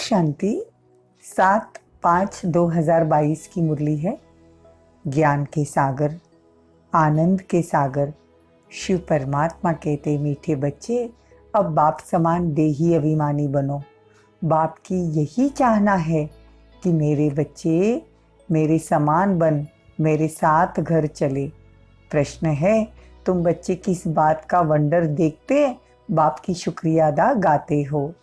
शांति 7/5/2022 की मुरली है। ज्ञान के सागर, आनंद के सागर शिव परमात्मा कहते, मीठे बच्चे अब बाप समान देही अभिमानी बनो। बाप की यही चाहना है कि मेरे बच्चे मेरे समान बन, मेरे साथ घर चले। प्रश्न है, तुम बच्चे किस बात का वंडर देखते बाप की शुक्रिया अदा गाते हो?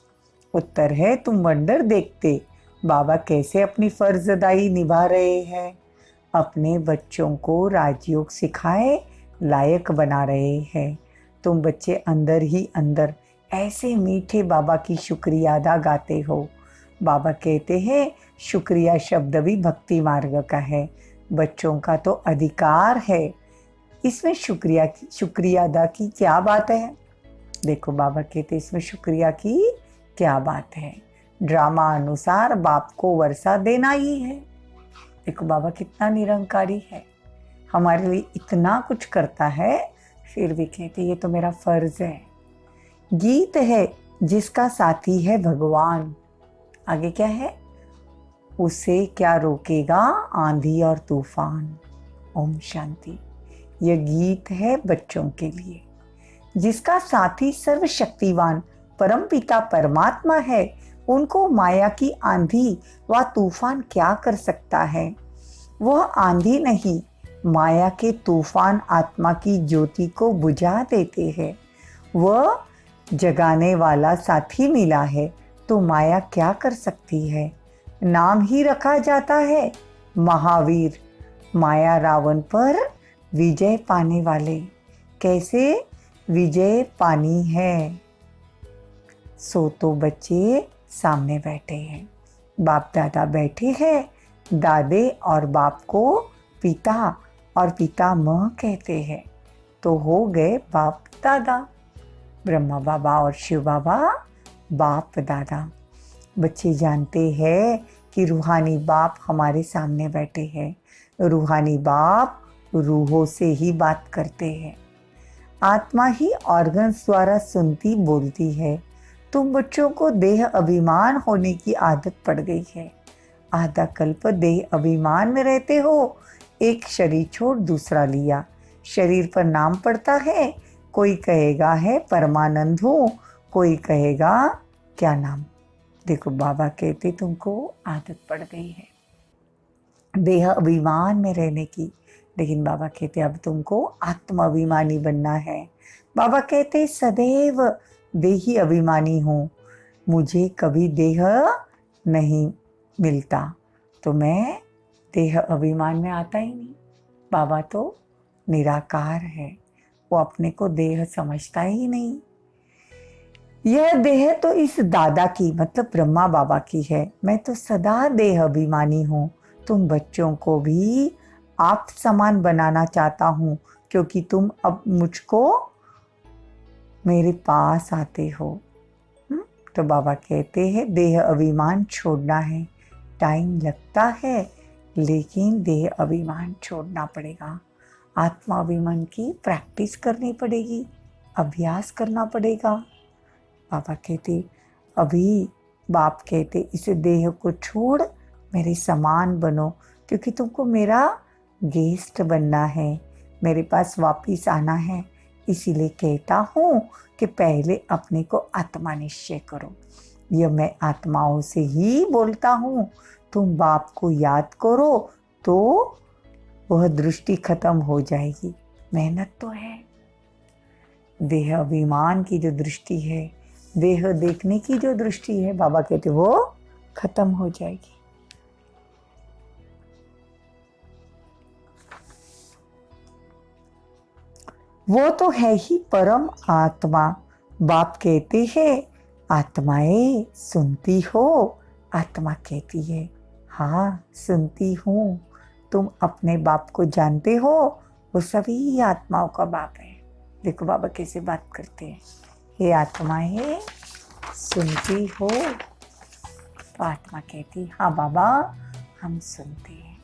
उत्तर है, तुम वंडर देखते बाबा कैसे अपनी फर्जदाई निभा रहे हैं, अपने बच्चों को राजयोग सिखाए लायक बना रहे हैं। तुम बच्चे अंदर ही अंदर ऐसे मीठे बाबा की शुक्रिया अदा गाते हो। बाबा कहते हैं शुक्रिया शब्द भी भक्ति मार्ग का है, बच्चों का तो अधिकार है। इसमें शुक्रिया अदा की क्या बात है? देखो बाबा कहते इसमें शुक्रिया की क्या बात है। ड्रामा अनुसार बाप को वर्षा देना ही है। देखो बाबा कितना निरंकारी है, हमारे लिए इतना कुछ करता है, फिर भी कहते ये तो मेरा फर्ज है। गीत है जिसका साथी है भगवान, आगे क्या है? उसे क्या रोकेगा आंधी और तूफान। ओम शांति। यह गीत है बच्चों के लिए, जिसका साथी सर्वशक्तिवान परम पिता परमात्मा है। उनको माया की आंधी व तूफान क्या कर सकता है? वह आंधी नहीं, माया के तूफान आत्मा की ज्योति को बुझा देते हैं। वह जगाने वाला साथी मिला है तो माया क्या कर सकती है? नाम ही रखा जाता है महावीर, माया रावण पर विजय पाने वाले। कैसे विजय पानी है? सो तो बच्चे सामने बैठे हैं, बाप दादा बैठे हैं, दादे और बाप को पिता और पितामह कहते हैं, तो हो गए बाप दादा। ब्रह्मा बाबा और शिव बाबा बाप दादा। बच्चे जानते हैं कि रूहानी बाप हमारे सामने बैठे हैं। रूहानी बाप रूहों से ही बात करते हैं, आत्मा ही ऑर्गन्स द्वारा सुनती बोलती है। तुम बच्चों को देह अभिमान होने की आदत पड़ गई है। आधा कल्प देह अभिमान में रहते हो, एक शरीर छोड़ दूसरा लिया, शरीर पर नाम पड़ता है। कोई कहेगा है परमानंद हूँ, कोई कहेगा क्या नाम। देखो बाबा कहते तुमको आदत पड़ गई है देह अभिमान में रहने की, लेकिन बाबा कहते अब तुमको आत्म अभिमानी बनना है। बाबा कहते सदैव देही अभिमानी हूँ, मुझे कभी देह नहीं मिलता, तो मैं देह अभिमान में आता ही नहीं। बाबा तो निराकार है, वो अपने को देह समझता ही नहीं। यह देह तो इस दादा की मतलब ब्रह्मा बाबा की है, मैं तो सदा देह अभिमानी हूँ। तुम बच्चों को भी आप समान बनाना चाहता हूँ, क्योंकि तुम अब मुझको मेरे पास आते हो। तो बाबा कहते हैं देह अभिमान छोड़ना है, टाइम लगता है लेकिन देह अभिमान छोड़ना पड़ेगा। आत्मा अभिमान की प्रैक्टिस करनी पड़ेगी, अभ्यास करना पड़ेगा। बाबा कहते अभी बाप कहते इसे देह को छोड़ मेरे समान बनो, क्योंकि तुमको मेरा गेस्ट बनना है, मेरे पास वापिस आना है। इसीलिए कहता हूँ कि पहले अपने को आत्मा निश्चय करो। यह मैं आत्माओं से ही बोलता हूँ, तुम बाप को याद करो तो वह दृष्टि खत्म हो जाएगी। मेहनत तो है, देह अभिमान की जो दृष्टि है, देह देखने की जो दृष्टि है, बाबा कहते वो खत्म हो जाएगी। वो तो है ही परम आत्मा। बाप कहते हैं आत्माएं सुनती हो? आत्मा कहती है हाँ सुनती हूँ। तुम अपने बाप को जानते हो? वो सभी आत्माओं का बाप है। देखो बाबा कैसे बात करते हैं, हे आत्माएं सुनती हो? तो आत्मा कहती हाँ बाबा हम सुनते हैं।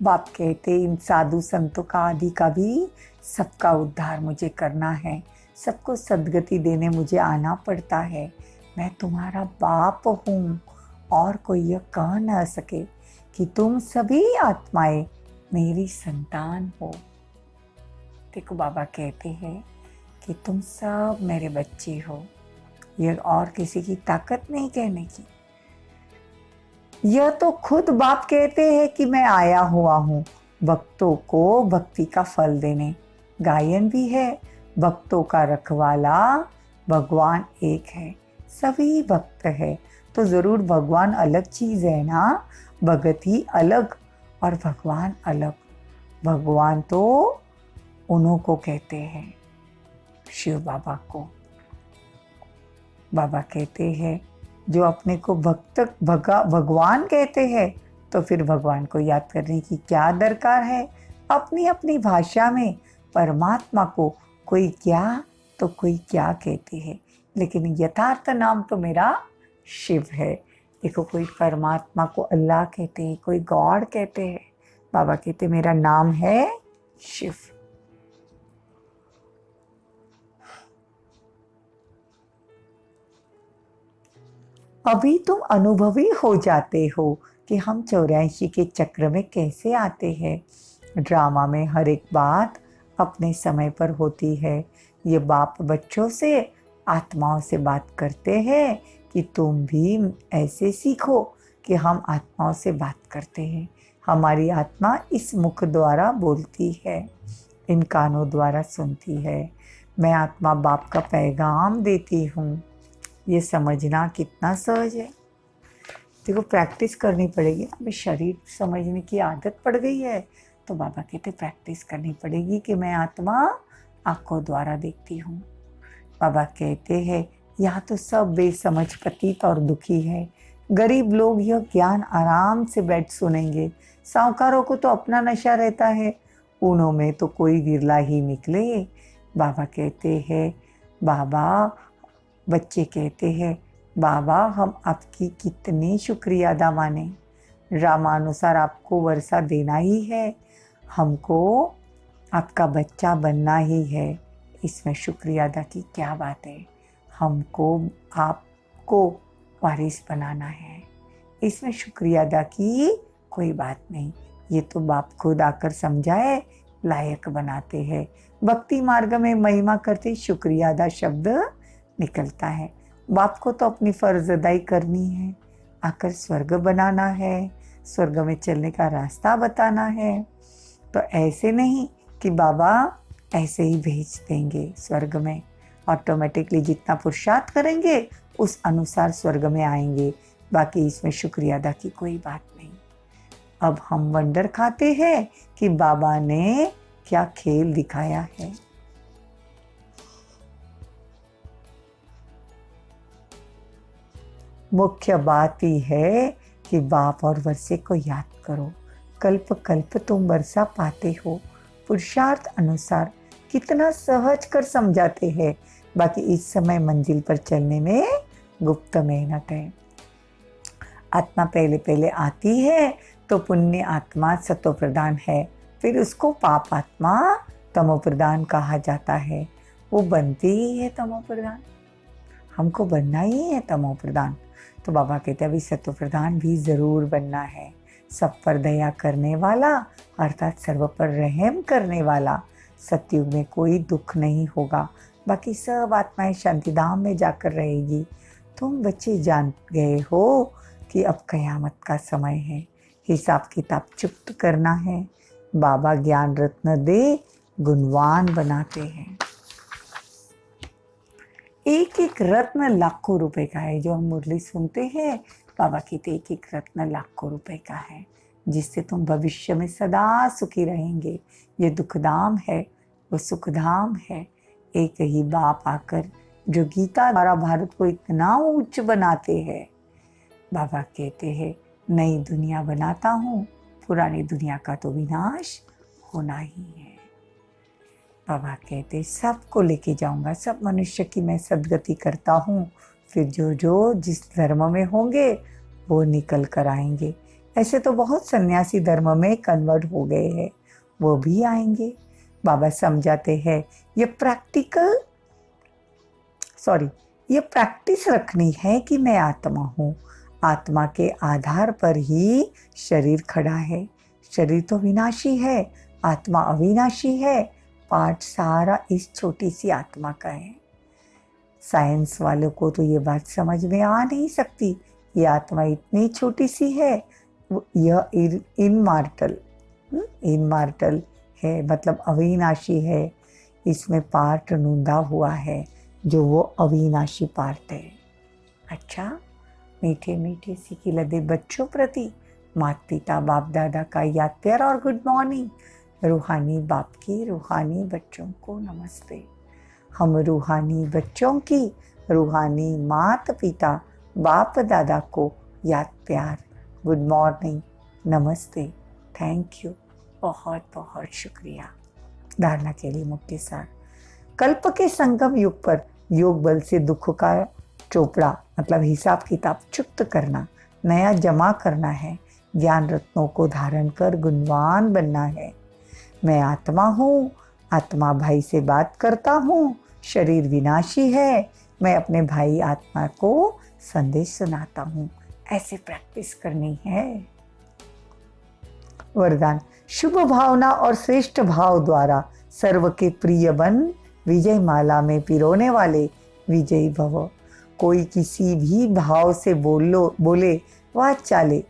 बाप कहते इन साधु संतों का आदि का भी सबका उद्धार मुझे करना है, सबको सद्गति देने मुझे आना पड़ता है। मैं तुम्हारा बाप हूँ और कोई यह कह न सके कि तुम सभी आत्माएं मेरी संतान हो। देखो बाबा कहते हैं कि तुम सब मेरे बच्चे हो, यह और किसी की ताकत नहीं कहने की। यह तो खुद बाप कहते हैं कि मैं आया हुआ हूँ भक्तों को भक्ति का फल देने। गायन भी है, भक्तों का रखवाला भगवान एक है, सभी भक्त है। तो जरूर भगवान अलग चीज है ना, भगत ही अलग और भगवान अलग। भगवान तो उन्हों को कहते हैं, शिव बाबा को। बाबा कहते हैं जो अपने को भगवान कहते हैं, तो फिर भगवान को याद करने की क्या दरकार है। अपनी अपनी भाषा में परमात्मा को कोई क्या तो कोई क्या कहते हैं, लेकिन यथार्थ नाम तो मेरा शिव है। देखो, कोई परमात्मा को अल्लाह कहते हैं, कोई गॉड कहते हैं। बाबा कहते मेरा नाम है शिव। अभी तुम अनुभवी हो जाते हो कि हम 84 के चक्र में कैसे आते हैं। ड्रामा में हर एक बात अपने समय पर होती है। ये बाप बच्चों से, आत्माओं से बात करते हैं कि तुम भी ऐसे सीखो कि हम आत्माओं से बात करते हैं। हमारी आत्मा इस मुख द्वारा बोलती है, इन कानों द्वारा सुनती है। मैं आत्मा बाप का पैगाम देती हूँ। ये समझना कितना सहज है। देखो, प्रैक्टिस करनी पड़ेगी। अभी शरीर समझने की आदत पड़ गई है, तो बाबा कहते प्रैक्टिस करनी पड़ेगी कि मैं आत्मा आंखों द्वारा देखती हूँ। बाबा कहते हैं यहाँ तो सब बेसमझ पतित और दुखी है। गरीब लोग यह ज्ञान आराम से बैठ सुनेंगे। साहूकारों को तो अपना नशा रहता है, उन्हों में तो कोई विरला ही निकले। बाबा कहते हैं, बाबा बच्चे कहते हैं, बाबा हम आपकी कितनी शुक्रिया अदा माने। रामानुसार आपको वर्षा देना ही है, हमको आपका बच्चा बनना ही है। इसमें शुक्रिया अदा की क्या बात है। हमको आपको वारिस बनाना है, इसमें शुक्रिया अदा की कोई बात नहीं। ये तो बाप खुद आकर समझाए, लायक बनाते हैं। भक्ति मार्ग में महिमा करते शुक्रिया अदा शब्द निकलता है। बाप को तो अपनी फर्ज अदाई करनी है, आकर स्वर्ग बनाना है, स्वर्ग में चलने का रास्ता बताना है। तो ऐसे नहीं कि बाबा ऐसे ही भेज देंगे स्वर्ग में। ऑटोमेटिकली जितना पुरुषार्थ करेंगे उस अनुसार स्वर्ग में आएंगे। बाकी इसमें शुक्रिया अदा की कोई बात नहीं। अब हम वंडर खाते हैं कि बाबा ने क्या खेल दिखाया है। मुख्य बात ही है कि बाप और वर्षे को याद करो। कल्प कल्प तुम वर्षा पाते हो, पुरुषार्थ अनुसार कितना सहज कर समझाते हैं। बाकी इस समय मंजिल पर चलने में गुप्त मेहनत है। आत्मा पहले पहले आती है तो पुण्य आत्मा सतो प्रधान है, फिर उसको पाप आत्मा तमो प्रधान कहा जाता है। वो बनती ही है तमो प्रधान, हमको बनना ही है तमो प्रधान। तो बाबा कहते हैं अभी सतो प्रधान भी जरूर बनना है। सब पर दया करने वाला अर्थात सर्व पर रहम करने वाला। सतयुग में कोई दुख नहीं होगा, बाकी सब आत्माएं शांतिधाम में जाकर रहेगी। तुम बच्चे जान गए हो कि अब कयामत का समय है, हिसाब किताब चुप्त करना है। बाबा ज्ञान रत्न दे गुणवान बनाते हैं। एक एक रत्न लाखों रुपए का है। जो हम मुरली सुनते हैं, बाबा कहते एक एक रत्न लाखों रुपए का है, जिससे तुम भविष्य में सदा सुखी रहेंगे। ये दुखधाम है, वो सुखधाम है। एक ही बाप आकर जो गीता द्वारा भारत को इतना उच्च बनाते हैं। बाबा कहते हैं नई दुनिया बनाता हूँ, पुरानी दुनिया का तो विनाश होना ही है। बाबा कहते सबको लेके जाऊंगा, सब मनुष्य की मैं सदगति करता हूँ। फिर जो जो जिस धर्म में होंगे वो निकल कर आएंगे। ऐसे तो बहुत सन्यासी धर्म में कन्वर्ट हो गए हैं, वो भी आएंगे। बाबा समझाते हैं ये ये प्रैक्टिस रखनी है कि मैं आत्मा हूँ। आत्मा के आधार पर ही शरीर खड़ा है। शरीर तो विनाशी है, आत्मा अविनाशी है। पाठ सारा इस छोटी सी आत्मा का है। साइंस वालों को तो ये बात समझ में आ नहीं सकती। ये आत्मा इतनी छोटी सी है, यह इनमार्टल इनमार्टल है, मतलब अविनाशी है। इसमें पार्ट नूंदा हुआ है जो वो अविनाशी पार्ट है। अच्छा, मीठे मीठे सीखी लदे बच्चों प्रति माता पिता बाप दादा का याद प्यार और गुड मॉर्निंग। रूहानी बाप की रूहानी बच्चों को नमस्ते। हम रूहानी बच्चों की रूहानी माता पिता बाप दादा को याद प्यार गुड मॉर्निंग नमस्ते थैंक यू, बहुत बहुत शुक्रिया। धारणा के लिए मुक्ति सार। कल्प के संगम युग पर योग बल से दुख का चोपड़ा मतलब हिसाब किताब चुक्त करना, नया जमा करना है। ज्ञान रत्नों को धारण कर गुणवान बनना है। मैं आत्मा हूँ, आत्मा भाई से बात करता हूँ। शरीर विनाशी है, मैं अपने भाई आत्मा को संदेश सुनाता हूँ। ऐसे प्रैक्टिस करनी है। वरदान, शुभ भावना और श्रेष्ठ भाव द्वारा सर्व के प्रिय बन विजय माला में पिरोने वाले विजयी भव। कोई किसी भी भाव से बोले व चाले,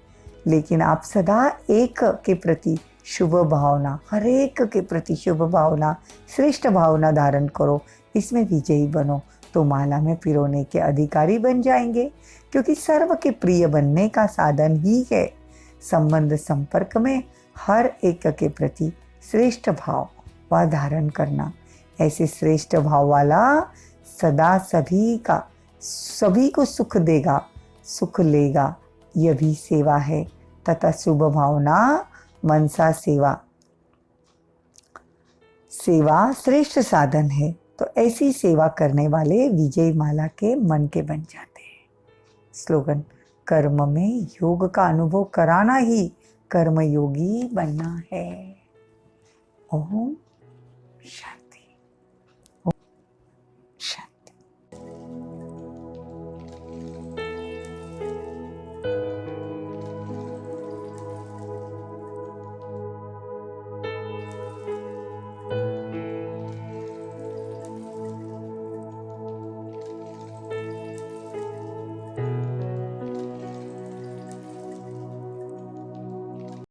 लेकिन आप सदा एक के प्रति शुभ भावना, हर एक के प्रति शुभ भावना, श्रेष्ठ भावना धारण करो। इसमें विजयी बनो तो माला में पिरोने के अधिकारी बन जाएंगे, क्योंकि सर्व के प्रिय बनने का साधन ही है संबंध संपर्क में हर एक के प्रति श्रेष्ठ भाव व धारण करना। ऐसे श्रेष्ठ भाव वाला सदा सभी को सुख देगा, सुख लेगा। यह भी सेवा है तथा शुभ भावना मनसा सेवा श्रेष्ठ साधन है। तो ऐसी सेवा करने वाले विजय माला के मन के बन जाते हैं। स्लोगन, कर्म में योग का अनुभव कराना ही कर्मयोगी बनना है। ओम शांति।